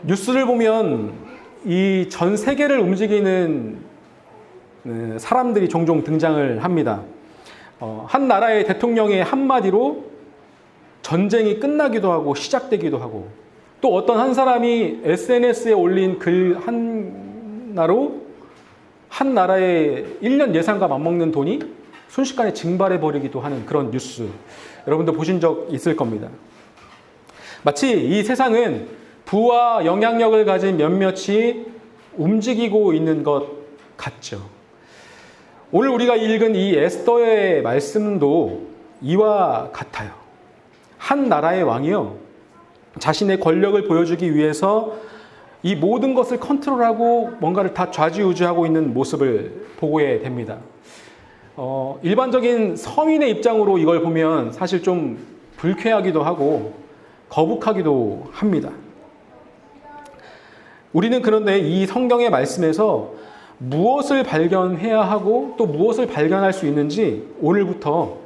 뉴스를 보면 이 전 세계를 움직이는 사람들이 종종 등장을 합니다. 한 나라의 대통령의 한마디로 전쟁이 끝나기도 하고 시작되기도 하고, 또 어떤 한 사람이 SNS에 올린 글 하나로 한 나라의 1년 예산과 맞먹는 돈이 순식간에 증발해 버리기도 하는 그런 뉴스, 여러분도 보신 적 있을 겁니다. 마치 이 세상은 부와 영향력을 가진 몇몇이 움직이고 있는 것 같죠. 오늘 우리가 읽은 이 에스더의 말씀도 이와 같아요. 한 나라의 왕이요, 자신의 권력을 보여주기 위해서 이 모든 것을 컨트롤하고 뭔가를 다 좌지우지하고 있는 모습을 보게 됩니다. 일반적인 서민의 입장으로 이걸 보면 사실 좀 불쾌하기도 하고 거북하기도 합니다. 우리는 그런데 이 성경의 말씀에서 무엇을 발견해야 하고 또 무엇을 발견할 수 있는지 오늘부터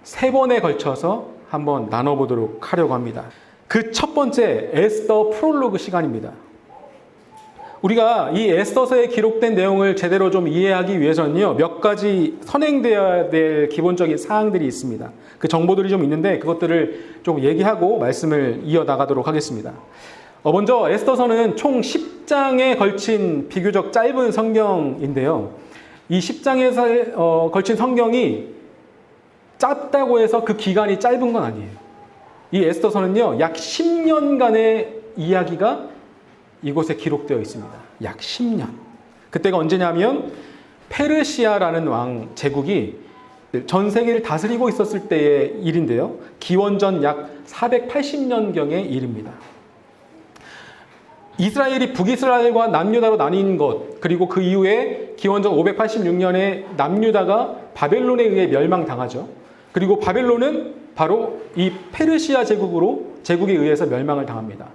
3번에 걸쳐서 한번 나눠보도록 하려고 합니다. 그 첫 번째, 에스더 프롤로그 시간입니다. 우리가 이 에스더서에 기록된 내용을 제대로 좀 이해하기 위해서는요, 몇 가지 선행되어야 될 기본적인 사항들이 있습니다. 그 정보들이 좀 있는데 그것들을 좀 얘기하고 말씀을 이어나가도록 하겠습니다. 먼저 에스더서는 총 10장에 걸친 비교적 짧은 성경인데요. 이 10장에 걸친 성경이 짧다고 해서 그 기간이 짧은 건 아니에요. 이 에스더서는요, 약 10년간의 이야기가 이곳에 기록되어 있습니다. 약 10년. 그때가 언제냐면 페르시아라는 왕 제국이 전 세계를 다스리고 있었을 때의 일인데요. 기원전 약 480년경의 일입니다. 이스라엘이 북이스라엘과 남유다로 나뉜 것, 그리고 그 이후에 기원전 586년에 남유다가 바벨론에 의해 멸망당하죠. 그리고 바벨론은 바로 이 페르시아 제국에 의해서 멸망을 당합니다.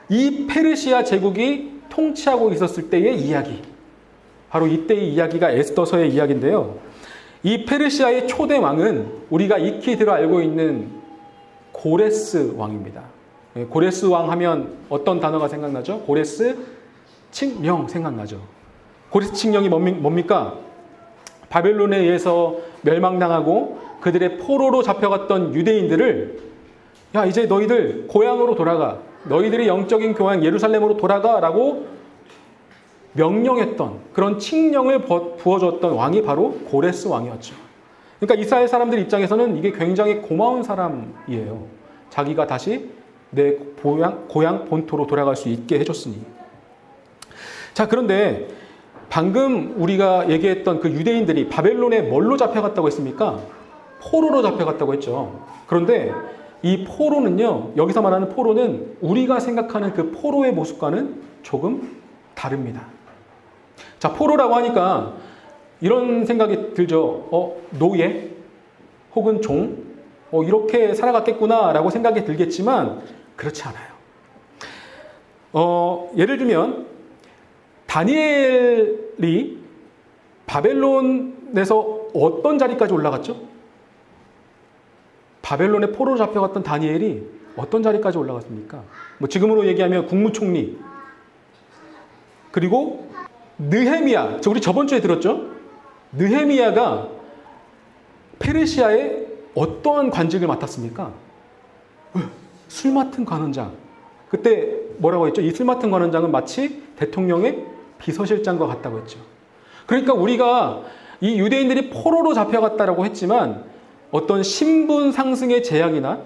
이 페르시아 제국이 통치하고 있었을 때의 이야기, 바로 이때의 이야기가 에스더서의 이야기인데요. 이 페르시아의 초대 왕은 우리가 익히 들어 알고 있는 고레스 왕입니다. 고레스 왕 하면 어떤 단어가 생각나죠? 고레스 칙령 생각나죠. 고레스 칙령이 뭡니까? 바벨론에 의해서 멸망당하고 그들의 포로로 잡혀갔던 유대인들을, 야, 이제 너희들 고향으로 돌아가, 너희들의 영적인 교양 예루살렘으로 돌아가라고 명령했던, 그런 칙령을 부어줬던 왕이 바로 고레스 왕이었죠. 그러니까 이스라엘 사람들 입장에서는 이게 굉장히 고마운 사람이에요. 자기가 다시 내 고향 본토로 돌아갈 수 있게 해줬으니. 자, 그런데 방금 우리가 얘기했던 그 유대인들이 바벨론에 뭘로 잡혀갔다고 했습니까? 포로로 잡혀갔다고 했죠. 그런데 이 포로는요, 여기서 말하는 포로는 우리가 생각하는 그 포로의 모습과는 조금 다릅니다. 자, 포로라고 하니까 이런 생각이 들죠. 노예 혹은 종, 이렇게 살아갔겠구나라고 생각이 들겠지만 그렇지 않아요. 예를 들면 다니엘이 바벨론에서 어떤 자리까지 올라갔죠? 바벨론에 포로로 잡혀갔던 다니엘이 어떤 자리까지 올라갔습니까? 지금으로 얘기하면 국무총리, 그리고 느헤미야, 우리 저번 주에 들었죠? 느헤미야가 페르시아에 어떠한 관직을 맡았습니까? 술 맡은 관원장. 그때 뭐라고 했죠? 이 술 맡은 관원장은 마치 대통령의 비서실장과 같다고 했죠. 그러니까 우리가 이 유대인들이 포로로 잡혀갔다라고 했지만 어떤 신분 상승의 제약이나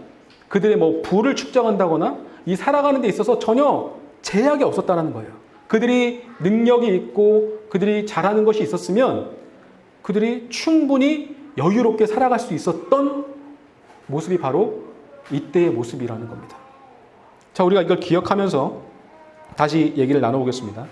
그들의 부를 축적한다거나 이 살아가는 데 있어서 전혀 제약이 없었다는 거예요. 그들이 능력이 있고 그들이 잘하는 것이 있었으면 그들이 충분히 여유롭게 살아갈 수 있었던 모습이 바로 이때의 모습이라는 겁니다. 자, 우리가 이걸 기억하면서 다시 얘기를 나눠보겠습니다.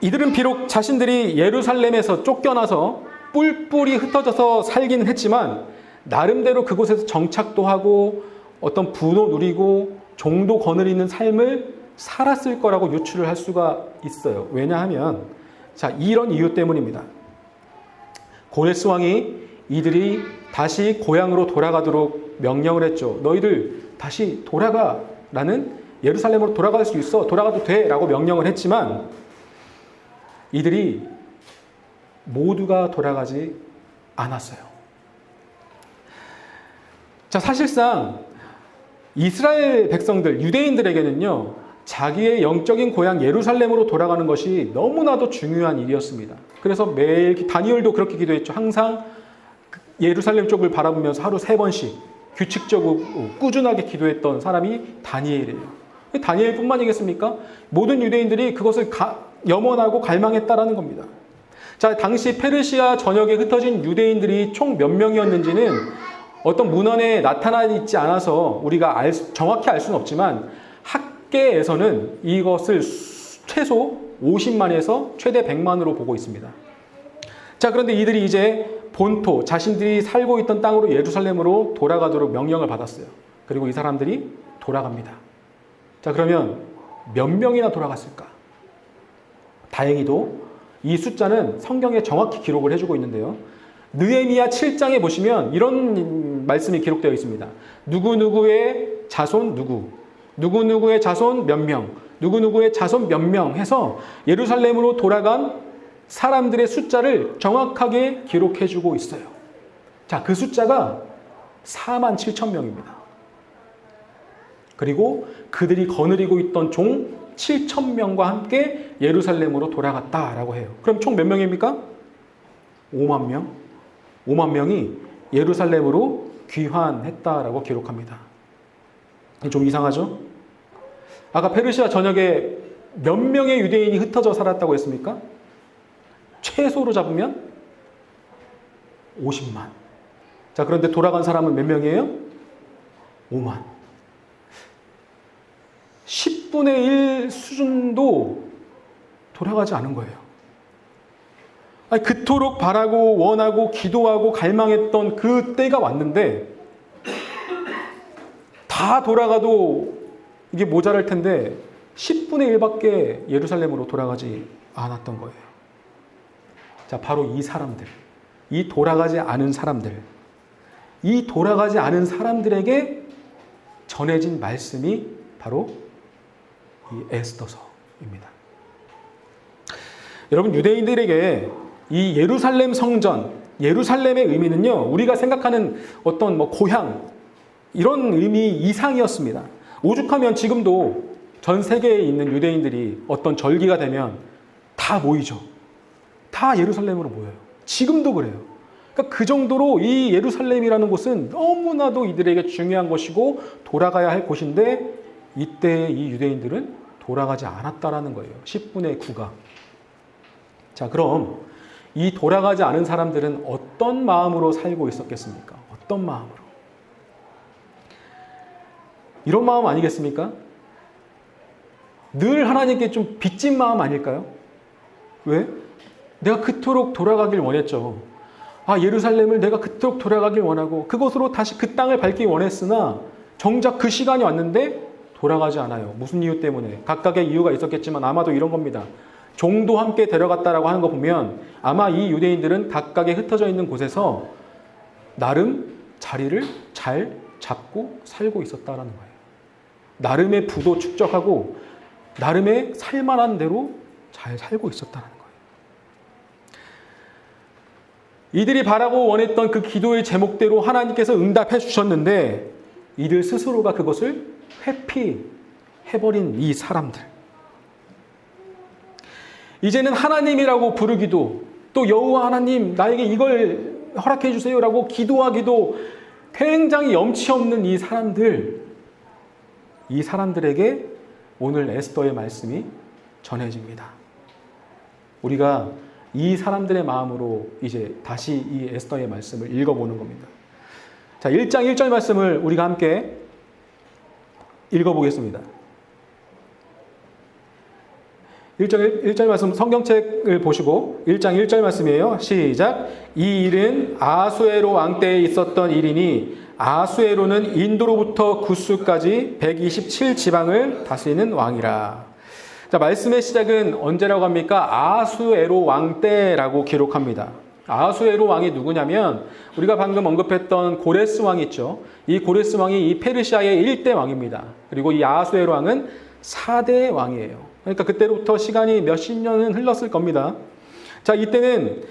이들은 비록 자신들이 예루살렘에서 쫓겨나서 뿔뿔이 흩어져서 살기는 했지만 나름대로 그곳에서 정착도 하고 어떤 부도 누리고 종도 거느리는 삶을 살았을 거라고 유추를 할 수가 있어요. 왜냐하면 자, 이런 이유 때문입니다. 고레스 왕이 이들이 다시 고향으로 돌아가도록 명령을 했죠. 너희들 다시 돌아가라고 라는 예루살렘으로 돌아갈 수 있어. 돌아가도 돼. 라고 명령을 했지만 이들이 모두가 돌아가지 않았어요. 자, 사실상 이스라엘 백성들, 유대인들에게는요, 자기의 영적인 고향 예루살렘으로 돌아가는 것이 너무나도 중요한 일이었습니다. 그래서 매일, 다니엘도 그렇게 기도했죠. 항상 예루살렘 쪽을 바라보면서 하루 3번씩 규칙적으로 꾸준하게 기도했던 사람이 다니엘이에요. 다니엘뿐만이겠습니까? 모든 유대인들이 그것을 염원하고 갈망했다라는 겁니다. 자, 당시 페르시아 전역에 흩어진 유대인들이 총 몇 명이었는지는 어떤 문헌에 나타나 있지 않아서 우리가 정확히 알 수는 없지만 학계에서는 이것을 최소 50만에서 최대 100만으로 보고 있습니다. 자, 그런데 이들이 이제 본토, 자신들이 살고 있던 땅으로 예루살렘으로 돌아가도록 명령을 받았어요. 그리고 이 사람들이 돌아갑니다. 자, 그러면 몇 명이나 돌아갔을까? 다행히도 이 숫자는 성경에 정확히 기록을 해주고 있는데요. 느헤미야 7장에 보시면 이런 말씀이 기록되어 있습니다. 누구누구의 자손 누구, 누구누구의 자손 몇 명, 누구누구의 자손 몇 명 해서 예루살렘으로 돌아간 사람들의 숫자를 정확하게 기록해주고 있어요. 자, 그 숫자가 4만 7천 명입니다. 그리고 그들이 거느리고 있던 종 7천 명과 함께 예루살렘으로 돌아갔다라고 해요. 그럼 총 몇 명입니까? 5만 명. 5만 명이 예루살렘으로 귀환했다라고 기록합니다. 좀 이상하죠? 아까 페르시아 전역에 몇 명의 유대인이 흩어져 살았다고 했습니까? 최소로 잡으면 50만. 자, 그런데 돌아간 사람은 몇 명이에요? 5만. 10분의 1 수준도 돌아가지 않은 거예요. 아니, 그토록 바라고 원하고 기도하고 갈망했던 그 때가 왔는데 다 돌아가도 이게 모자랄 텐데 10분의 1밖에 예루살렘으로 돌아가지 않았던 거예요. 자, 바로 이 사람들, 이 돌아가지 않은 사람들, 이 돌아가지 않은 사람들에게 전해진 말씀이 바로 이 에스더서입니다. 여러분, 유대인들에게 이 예루살렘 성전, 예루살렘의 의미는요, 우리가 생각하는 어떤 고향, 이런 의미 이상이었습니다. 오죽하면 지금도 전 세계에 있는 유대인들이 어떤 절기가 되면 다 모이죠. 다 예루살렘으로 모여요. 지금도 그래요. 그러니까 그 정도로 이 예루살렘이라는 곳은 너무나도 이들에게 중요한 것이고 돌아가야 할 곳인데 이때 이 유대인들은 돌아가지 않았다라는 거예요. 10분의 9가. 자, 그럼 이 돌아가지 않은 사람들은 어떤 마음으로 살고 있었겠습니까? 어떤 마음으로? 이런 마음 아니겠습니까? 늘 하나님께 좀 빚진 마음 아닐까요? 왜? 내가 그토록 돌아가길 원했죠. 아, 예루살렘을 내가 그토록 돌아가길 원하고 그곳으로 다시 그 땅을 밟기 원했으나 정작 그 시간이 왔는데 돌아가지 않아요. 무슨 이유 때문에? 각각의 이유가 있었겠지만 아마도 이런 겁니다. 종도 함께 데려갔다라고 하는 거 보면 아마 이 유대인들은 각각의 흩어져 있는 곳에서 나름 자리를 잘 잡고 살고 있었다라는 거예요. 나름의 부도 축적하고 나름의 살만한 대로 잘 살고 있었다는 거예요. 이들이 바라고 원했던 그 기도의 제목대로 하나님께서 응답해 주셨는데 이들 스스로가 그것을 회피해버린 이 사람들. 이제는 하나님이라고 부르기도 또 여호와 하나님 나에게 이걸 허락해 주세요라고 기도하기도 굉장히 염치 없는 이 사람들에게 오늘 에스더의 말씀이 전해집니다. 우리가 이 사람들의 마음으로 이제 다시 이 에스더의 말씀을 읽어보는 겁니다. 자, 1장 1절 말씀을 우리가 함께 읽어보겠습니다. 1절 말씀 성경책을 보시고 1장 1절 말씀이에요. 시작. 이 일은 아수에로 왕 때에 있었던 일이니 아수에로는 인도로부터 구스까지 127지방을 다스리는 왕이라. 자, 말씀의 시작은 언제라고 합니까? 아수에로 왕 때라고 기록합니다. 아하수에로 왕이 누구냐면 우리가 방금 언급했던 고레스 왕이 있죠. 이 고레스 왕이 이 페르시아의 1대 왕입니다. 그리고 이 아하수에로 왕은 4대 왕이에요. 그러니까 그때로부터 시간이 몇십 년은 흘렀을 겁니다. 자, 이때는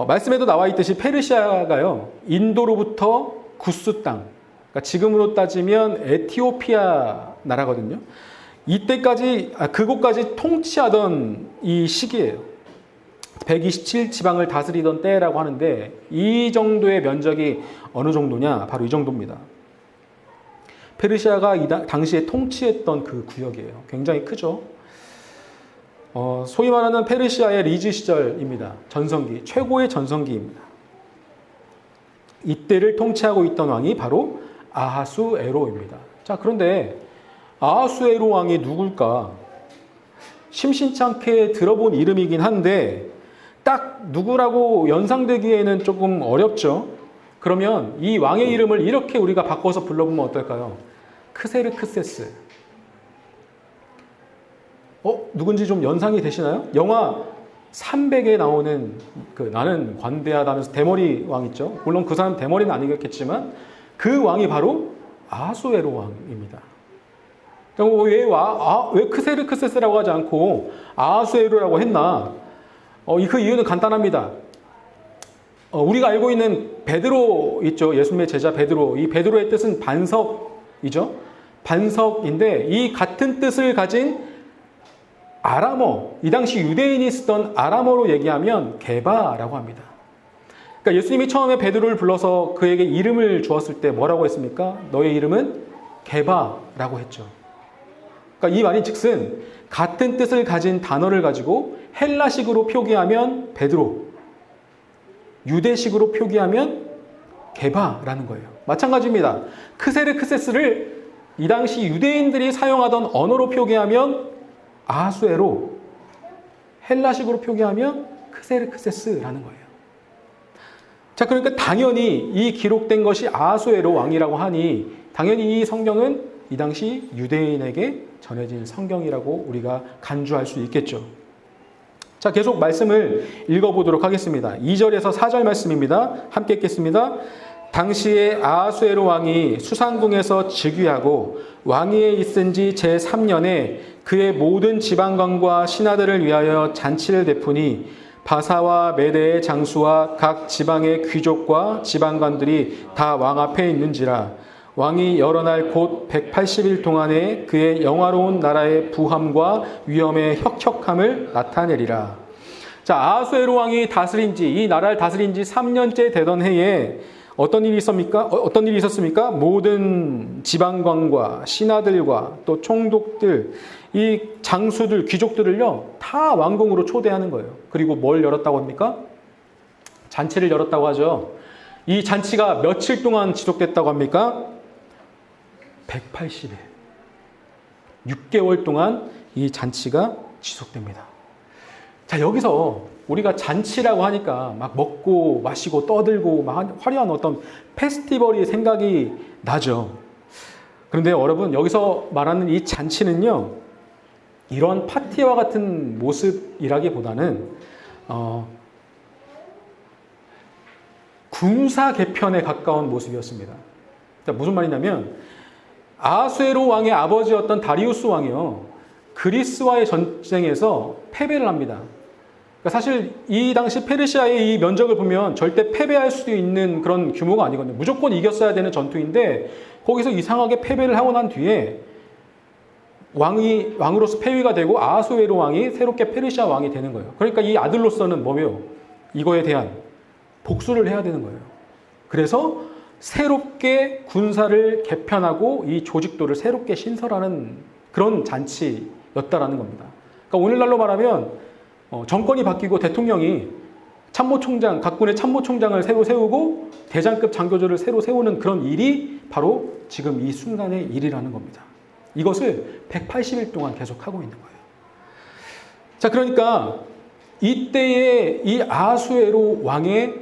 말씀에도 나와 있듯이 페르시아가요, 인도로부터 구스 땅, 그러니까 지금으로 따지면 에티오피아 나라거든요. 이때까지 그곳까지 통치하던 이 시기예요. 127 지방을 다스리던 때라고 하는데 이 정도의 면적이 어느 정도냐? 바로 이 정도입니다. 페르시아가 당시에 통치했던 그 구역이에요. 굉장히 크죠. 소위 말하는 페르시아의 리즈 시절입니다. 전성기, 최고의 전성기입니다. 이때를 통치하고 있던 왕이 바로 아하수에로입니다. 자, 그런데 아하수에로 왕이 누굴까? 심심치 않게 들어본 이름이긴 한데 딱 누구라고 연상되기에는 조금 어렵죠. 그러면 이 왕의 이름을 이렇게 우리가 바꿔서 불러보면 어떨까요? 크세르크세스. 누군지 좀 연상이 되시나요? 영화 300에 나오는 나는 관대하다면서 대머리 왕 있죠. 물론 그 사람 대머리는 아니겠지만 그 왕이 바로 아하수에로 왕입니다. 왜 크세르크세스라고 하지 않고 아하수에로라고 했나? 그 이유는 간단합니다. 우리가 알고 있는 베드로 있죠. 예수님의 제자 베드로. 이 베드로의 뜻은 반석이죠. 반석인데 이 같은 뜻을 가진 아람어, 이 당시 유대인이 쓰던 아람어로 얘기하면 게바라고 합니다. 그러니까 예수님이 처음에 베드로를 불러서 그에게 이름을 주었을 때 뭐라고 했습니까? 너의 이름은 게바라고 했죠. 그러니까 이 말인 즉슨 같은 뜻을 가진 단어를 가지고 헬라식으로 표기하면 베드로, 유대식으로 표기하면 게바라는 거예요. 마찬가지입니다. 크세르크세스를 이 당시 유대인들이 사용하던 언어로 표기하면 아하수에로, 헬라식으로 표기하면 크세르크세스라는 거예요. 자, 그러니까 당연히 이 기록된 것이 아하수에로 왕이라고 하니 당연히 이 성경은 이 당시 유대인에게 전해진 성경이라고 우리가 간주할 수 있겠죠. 자, 계속 말씀을 읽어보도록 하겠습니다. 2절에서 4절 말씀입니다. 함께 읽겠습니다. 당시에 아하수에로 왕이 수상궁에서 즉위하고 왕위에 있은 지 제3년에 그의 모든 지방관과 신하들을 위하여 잔치를 베푸니 바사와 메대의 장수와 각 지방의 귀족과 지방관들이 다 왕 앞에 있는지라. 왕이 여러 날 곧 180일 동안에 그의 영화로운 나라의 부함과 위엄의 혁혁함을 나타내리라. 자, 아하수에로 왕이 이 나라를 다스린 지 3년째 되던 해에 어떤 일이 있었습니까? 모든 지방관과 신하들과 또 총독들, 이 장수들, 귀족들을요, 다 왕궁으로 초대하는 거예요. 그리고 뭘 열었다고 합니까? 잔치를 열었다고 하죠. 이 잔치가 며칠 동안 지속됐다고 합니까? 180일. 6개월 동안 이 잔치가 지속됩니다. 자, 여기서 우리가 잔치라고 하니까 막 먹고 마시고 떠들고 막 화려한 어떤 페스티벌이 생각이 나죠. 그런데 여러분, 여기서 말하는 이 잔치는요, 이런 파티와 같은 모습이라기보다는 군사 개편에 가까운 모습이었습니다. 무슨 말이냐면 아하수에로 왕의 아버지였던 다리우스 왕이요, 그리스와의 전쟁에서 패배를 합니다. 그러니까 사실 이 당시 페르시아의 이 면적을 보면 절대 패배할 수 있는 그런 규모가 아니거든요. 무조건 이겼어야 되는 전투인데 거기서 이상하게 패배를 하고 난 뒤에 왕으로서 폐위가 되고 아하수에로 왕이 새롭게 페르시아 왕이 되는 거예요. 그러니까 이 아들로서는 뭐예요? 이거에 대한 복수를 해야 되는 거예요. 그래서 새롭게 군사를 개편하고 이 조직도를 새롭게 신설하는 그런 잔치였다라는 겁니다. 그러니까 오늘날로 말하면 정권이 바뀌고 대통령이 참모총장, 각군의 참모총장을 새로 세우고 대장급 장교들을 새로 세우는 그런 일이 바로 지금 이 순간의 일이라는 겁니다. 이것을 180일 동안 계속하고 있는 거예요. 자, 그러니까 이때의 이 아하수에로 왕의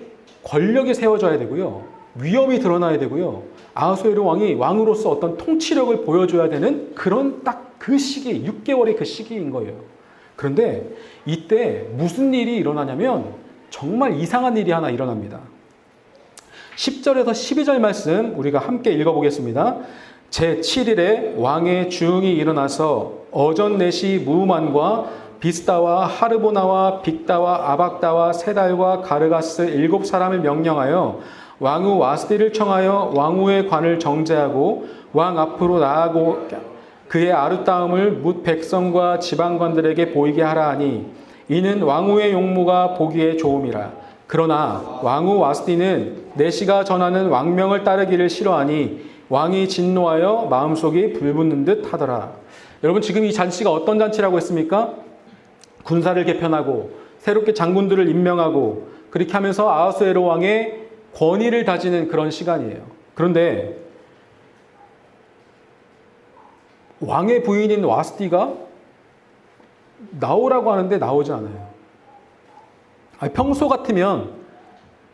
권력이 세워져야 되고요. 위엄이 드러나야 되고요. 아하수에로 왕이 왕으로서 어떤 통치력을 보여줘야 되는 그런 딱 그 시기, 6개월의 그 시기인 거예요. 그런데 이때 무슨 일이 일어나냐면 정말 이상한 일이 하나 일어납니다. 10절에서 12절 말씀 우리가 함께 읽어보겠습니다. 제7일에 왕의 주응이 일어나서 어전넷이 무만과 비스다와 하르보나와 빅다와 아박다와 세달과 가르가스 7사람을 명령하여 왕후 와스디를 청하여 왕후의 관을 정제하고 왕 앞으로 나아가고 그의 아름다움을 뭇 백성과 지방관들에게 보이게 하라 하니 이는 왕후의 용모가 보기에 좋음이라. 그러나 왕후 와스디는 내시가 전하는 왕명을 따르기를 싫어하니 왕이 진노하여 마음속이 불붙는 듯 하더라. 여러분, 지금 이 잔치가 어떤 잔치라고 했습니까? 군사를 개편하고 새롭게 장군들을 임명하고 그렇게 하면서 아하수에로 왕의 권위를 다지는 그런 시간이에요. 그런데 왕의 부인인 와스디가 나오라고 하는데 나오지 않아요. 평소 같으면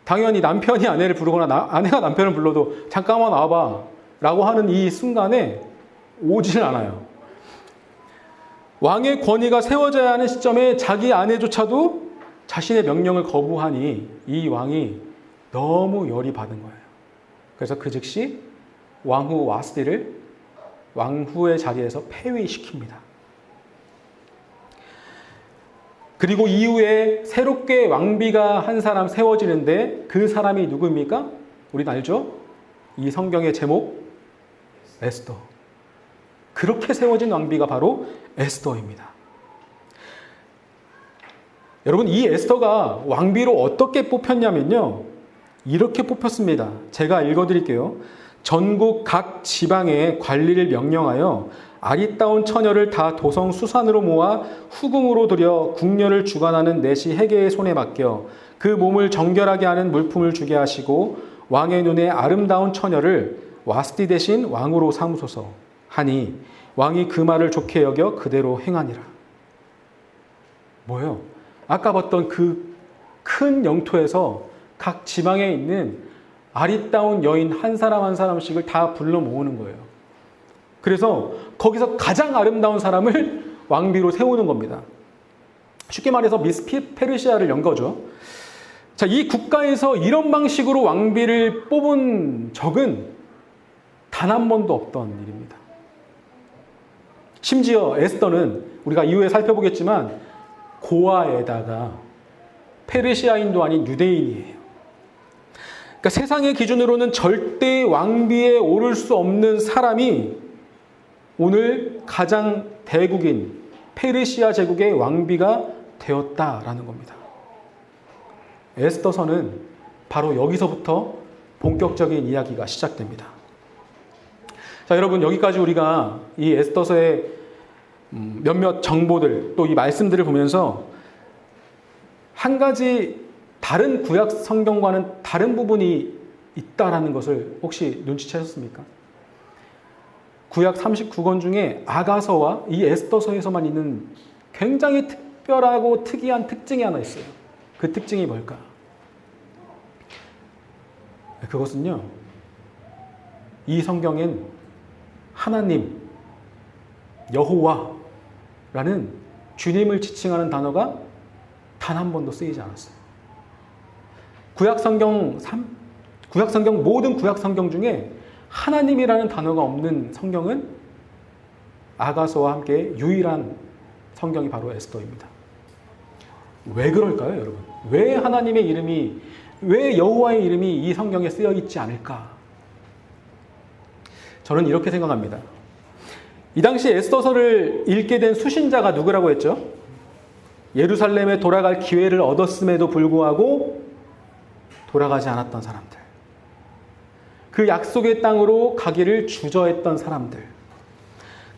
당연히 남편이 아내를 부르거나 아내가 남편을 불러도 잠깐만 와봐 라고 하는 이 순간에 오질 않아요. 왕의 권위가 세워져야 하는 시점에 자기 아내조차도 자신의 명령을 거부하니 이 왕이 너무 열이 받은 거예요. 그래서 그 즉시 왕후 와스디를 왕후의 자리에서 폐위시킵니다. 그리고 이후에 새롭게 왕비가 한 사람 세워지는데 그 사람이 누구입니까? 우리는 알죠? 이 성경의 제목 에스더. 그렇게 세워진 왕비가 바로 에스더입니다. 여러분, 이 에스더가 왕비로 어떻게 뽑혔냐면요, 이렇게 뽑혔습니다. 제가 읽어드릴게요. 전국 각 지방에 관리를 명령하여 아리따운 처녀를 다 도성 수산으로 모아 후궁으로 들여 궁녀를 주관하는 넷이 해계의 손에 맡겨 그 몸을 정결하게 하는 물품을 주게 하시고 왕의 눈에 아름다운 처녀를 와스디 대신 왕으로 삼으소서 하니 왕이 그 말을 좋게 여겨 그대로 행하니라. 뭐예요? 아까 봤던 그 큰 영토에서 각 지방에 있는 아리따운 여인 한 사람 한 사람씩을 다 불러 모으는 거예요. 그래서 거기서 가장 아름다운 사람을 왕비로 세우는 겁니다. 쉽게 말해서 미스 페르시아를 연 거죠. 자, 이 국가에서 이런 방식으로 왕비를 뽑은 적은 단 한 번도 없던 일입니다. 심지어 에스더는 우리가 이후에 살펴보겠지만 고아에다가 페르시아인도 아닌 유대인이에요. 그러니까 세상의 기준으로는 절대 왕비에 오를 수 없는 사람이 오늘 가장 대국인 페르시아 제국의 왕비가 되었다라는 겁니다. 에스더서는 바로 여기서부터 본격적인 이야기가 시작됩니다. 자, 여러분, 여기까지 우리가 이 에스더서의 몇몇 정보들, 또 이 말씀들을 보면서 한 가지 다른 구약 성경과는 다른 부분이 있다라는 것을 혹시 눈치채셨습니까? 구약 39권 중에 아가서와 이 에스더서에서만 있는 굉장히 특별하고 특이한 특징이 하나 있어요. 그 특징이 뭘까? 그것은요, 이 성경엔 하나님, 여호와라는 주님을 지칭하는 단어가 단 한 번도 쓰이지 않았어요. 모든 구약 성경 중에 하나님이라는 단어가 없는 성경은 아가서와 함께 유일한 성경이 바로 에스더입니다. 왜 그럴까요, 여러분? 왜 하나님의 이름이, 왜 여호와의 이름이 이 성경에 쓰여 있지 않을까? 저는 이렇게 생각합니다. 이 당시 에스더서를 읽게 된 수신자가 누구라고 했죠? 예루살렘에 돌아갈 기회를 얻었음에도 불구하고 돌아가지 않았던 사람들. 그 약속의 땅으로 가기를 주저했던 사람들.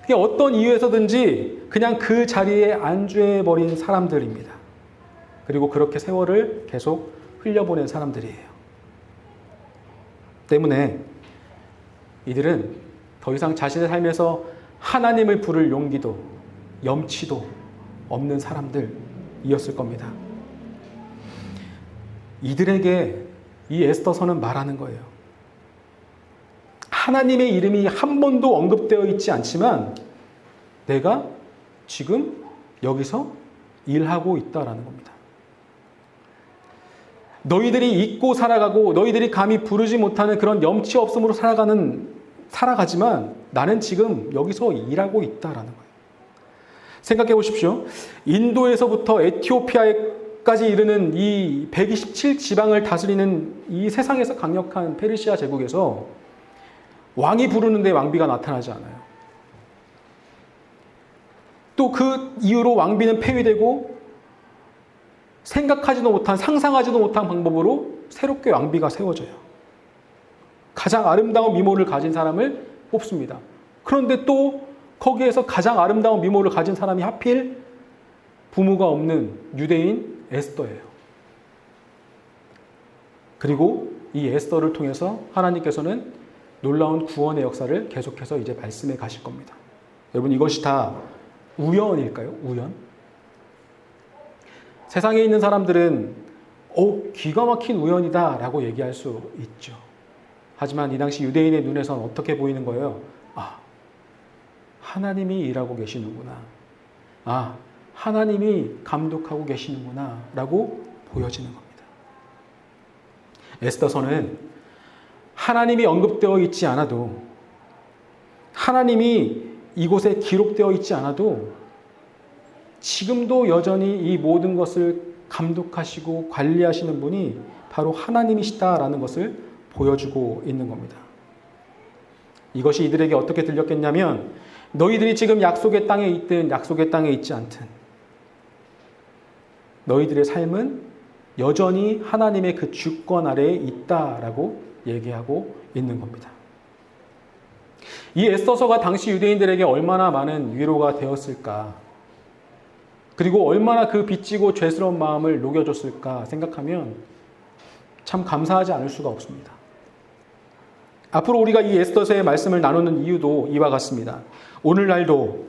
그게 어떤 이유에서든지 그냥 그 자리에 안주해버린 사람들입니다. 그리고 그렇게 세월을 계속 흘려보낸 사람들이에요. 때문에 이들은 더 이상 자신의 삶에서 하나님을 부를 용기도 염치도 없는 사람들이었을 겁니다. 이들에게 이 에스더서는 말하는 거예요. 하나님의 이름이 한 번도 언급되어 있지 않지만 내가 지금 여기서 일하고 있다라는 겁니다. 너희들이 잊고 살아가고 너희들이 감히 부르지 못하는 그런 염치 없음으로 살아가지만 나는 지금 여기서 일하고 있다라는 거예요. 생각해 보십시오. 인도에서부터 에티오피아까지 이르는 이 127지방을 다스리는 이 세상에서 강력한 페르시아 제국에서 왕이 부르는데 왕비가 나타나지 않아요. 또 그 이후로 왕비는 폐위되고 생각하지도 못한, 상상하지도 못한 방법으로 새롭게 왕비가 세워져요. 가장 아름다운 미모를 가진 사람을 뽑습니다. 그런데 또 거기에서 가장 아름다운 미모를 가진 사람이 하필 부모가 없는 유대인 에스더예요. 그리고 이 에스더를 통해서 하나님께서는 놀라운 구원의 역사를 계속해서 이제 말씀해 가실 겁니다. 여러분, 이것이 다 우연일까요? 우연? 세상에 있는 사람들은 기가 막힌 우연이다 라고 얘기할 수 있죠. 하지만 이 당시 유대인의 눈에선 어떻게 보이는 거예요? 하나님이 일하고 계시는구나. 하나님이 감독하고 계시는구나 라고 보여지는 겁니다. 에스더서는 하나님이 언급되어 있지 않아도, 하나님이 이곳에 기록되어 있지 않아도 지금도 여전히 이 모든 것을 감독하시고 관리하시는 분이 바로 하나님이시다라는 것을 보여주고 있는 겁니다. 이것이 이들에게 어떻게 들렸겠냐면, 너희들이 지금 약속의 땅에 있든 약속의 땅에 있지 않든 너희들의 삶은 여전히 하나님의 그 주권 아래에 있다라고 얘기하고 있는 겁니다. 이 에스더서가 당시 유대인들에게 얼마나 많은 위로가 되었을까, 그리고 얼마나 그 빚지고 죄스러운 마음을 녹여줬을까 생각하면 참 감사하지 않을 수가 없습니다. 앞으로 우리가 이 에스더서의 말씀을 나누는 이유도 이와 같습니다. 오늘날도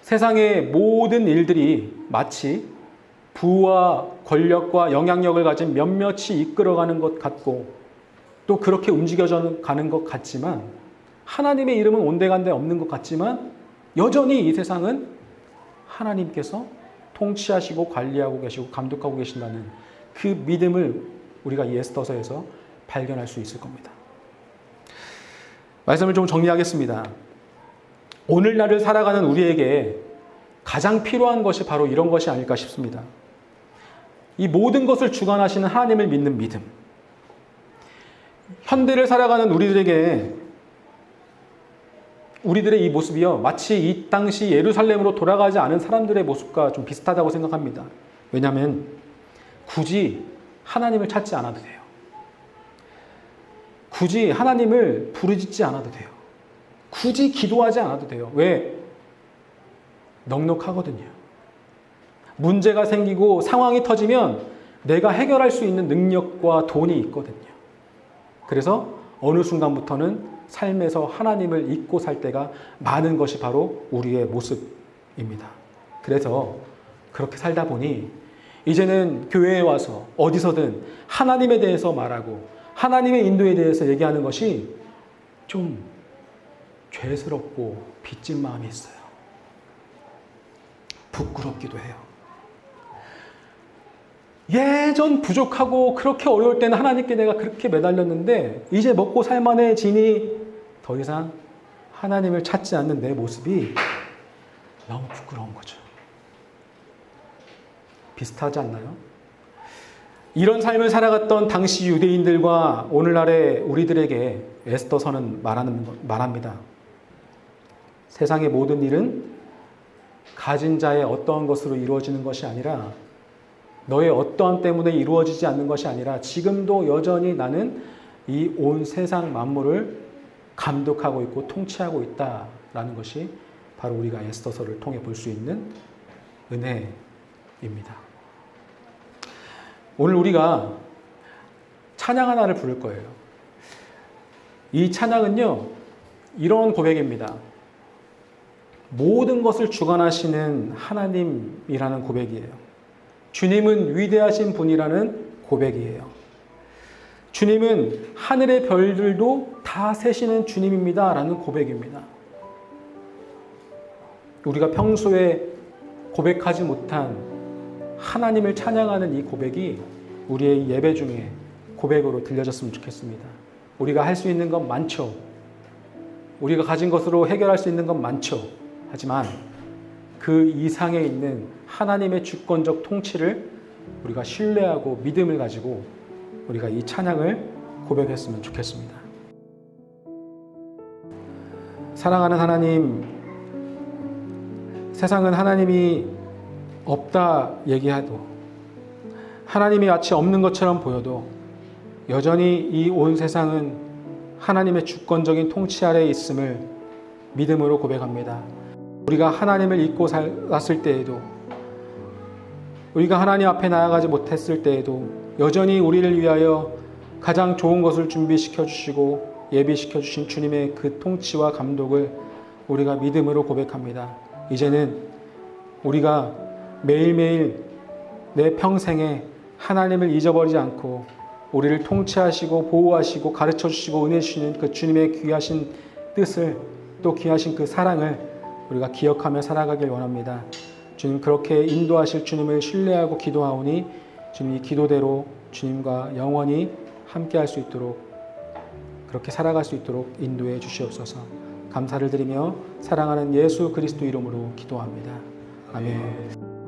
세상의 모든 일들이 마치 부와 권력과 영향력을 가진 몇몇이 이끌어가는 것 같고 또 그렇게 움직여져 가는 것 같지만, 하나님의 이름은 온데간데 없는 것 같지만 여전히 이 세상은 하나님께서 통치하시고 관리하고 계시고 감독하고 계신다는 그 믿음을 우리가 이 에스더서에서 발견할 수 있을 겁니다. 말씀을 좀 정리하겠습니다. 오늘날을 살아가는 우리에게 가장 필요한 것이 바로 이런 것이 아닐까 싶습니다. 이 모든 것을 주관하시는 하나님을 믿는 믿음. 현대를 살아가는 우리들의 이 모습이요, 마치 이 당시 예루살렘으로 돌아가지 않은 사람들의 모습과 좀 비슷하다고 생각합니다. 왜냐하면 굳이 하나님을 찾지 않아도 돼요. 굳이 하나님을 부르짖지 않아도 돼요. 굳이 기도하지 않아도 돼요. 왜? 넉넉하거든요. 문제가 생기고 상황이 터지면 내가 해결할 수 있는 능력과 돈이 있거든요. 그래서 어느 순간부터는 삶에서 하나님을 잊고 살 때가 많은 것이 바로 우리의 모습입니다. 그래서 그렇게 살다 보니 이제는 교회에 와서 어디서든 하나님에 대해서 말하고 하나님의 인도에 대해서 얘기하는 것이 좀 죄스럽고 빚진 마음이 있어요. 부끄럽기도 해요. 예전 부족하고 그렇게 어려울 때는 하나님께 내가 그렇게 매달렸는데 이제 먹고 살만해지니 더 이상 하나님을 찾지 않는 내 모습이 너무 부끄러운 거죠. 비슷하지 않나요? 이런 삶을 살아갔던 당시 유대인들과 오늘날의 우리들에게 에스더서는 말합니다. 세상의 모든 일은 가진 자의 어떠한 것으로 이루어지는 것이 아니라, 너의 어떠한 때문에 이루어지지 않는 것이 아니라 지금도 여전히 나는 이 온 세상 만물을 감독하고 있고 통치하고 있다라는 것이 바로 우리가 에스더서를 통해 볼 수 있는 은혜입니다. 오늘 우리가 찬양 하나를 부를 거예요. 이 찬양은요, 이런 고백입니다. 모든 것을 주관하시는 하나님이라는 고백이에요. 주님은 위대하신 분이라는 고백이에요. 주님은 하늘의 별들도 다 세시는 주님입니다 라는 고백입니다. 우리가 평소에 고백하지 못한 하나님을 찬양하는 이 고백이 우리의 예배 중에 고백으로 들려졌으면 좋겠습니다. 우리가 할 수 있는 건 많죠. 우리가 가진 것으로 해결할 수 있는 건 많죠. 하지만 그 이상에 있는 하나님의 주권적 통치를 우리가 신뢰하고 믿음을 가지고 우리가 이 찬양을 고백했으면 좋겠습니다. 사랑하는 하나님, 세상은 하나님이 없다 얘기해도, 하나님이 마치 없는 것처럼 보여도 여전히 이 온 세상은 하나님의 주권적인 통치 아래에 있음을 믿음으로 고백합니다. 우리가 하나님을 잊고 살았을 때에도, 우리가 하나님 앞에 나아가지 못했을 때에도 여전히 우리를 위하여 가장 좋은 것을 준비시켜 주시고 예비시켜 주신 주님의 그 통치와 감독을 우리가 믿음으로 고백합니다. 이제는 우리가 매일매일 내 평생에 하나님을 잊어버리지 않고 우리를 통치하시고 보호하시고 가르쳐 주시고 은혜 주시는 그 주님의 귀하신 뜻을, 또 귀하신 그 사랑을 우리가 기억하며 살아가길 원합니다. 주님, 그렇게 인도하실 주님을 신뢰하고 기도하오니 주님 이 기도대로 주님과 영원히 함께할 수 있도록, 그렇게 살아갈 수 있도록 인도해 주시옵소서. 감사를 드리며 사랑하는 예수 그리스도 이름으로 기도합니다. 아멘.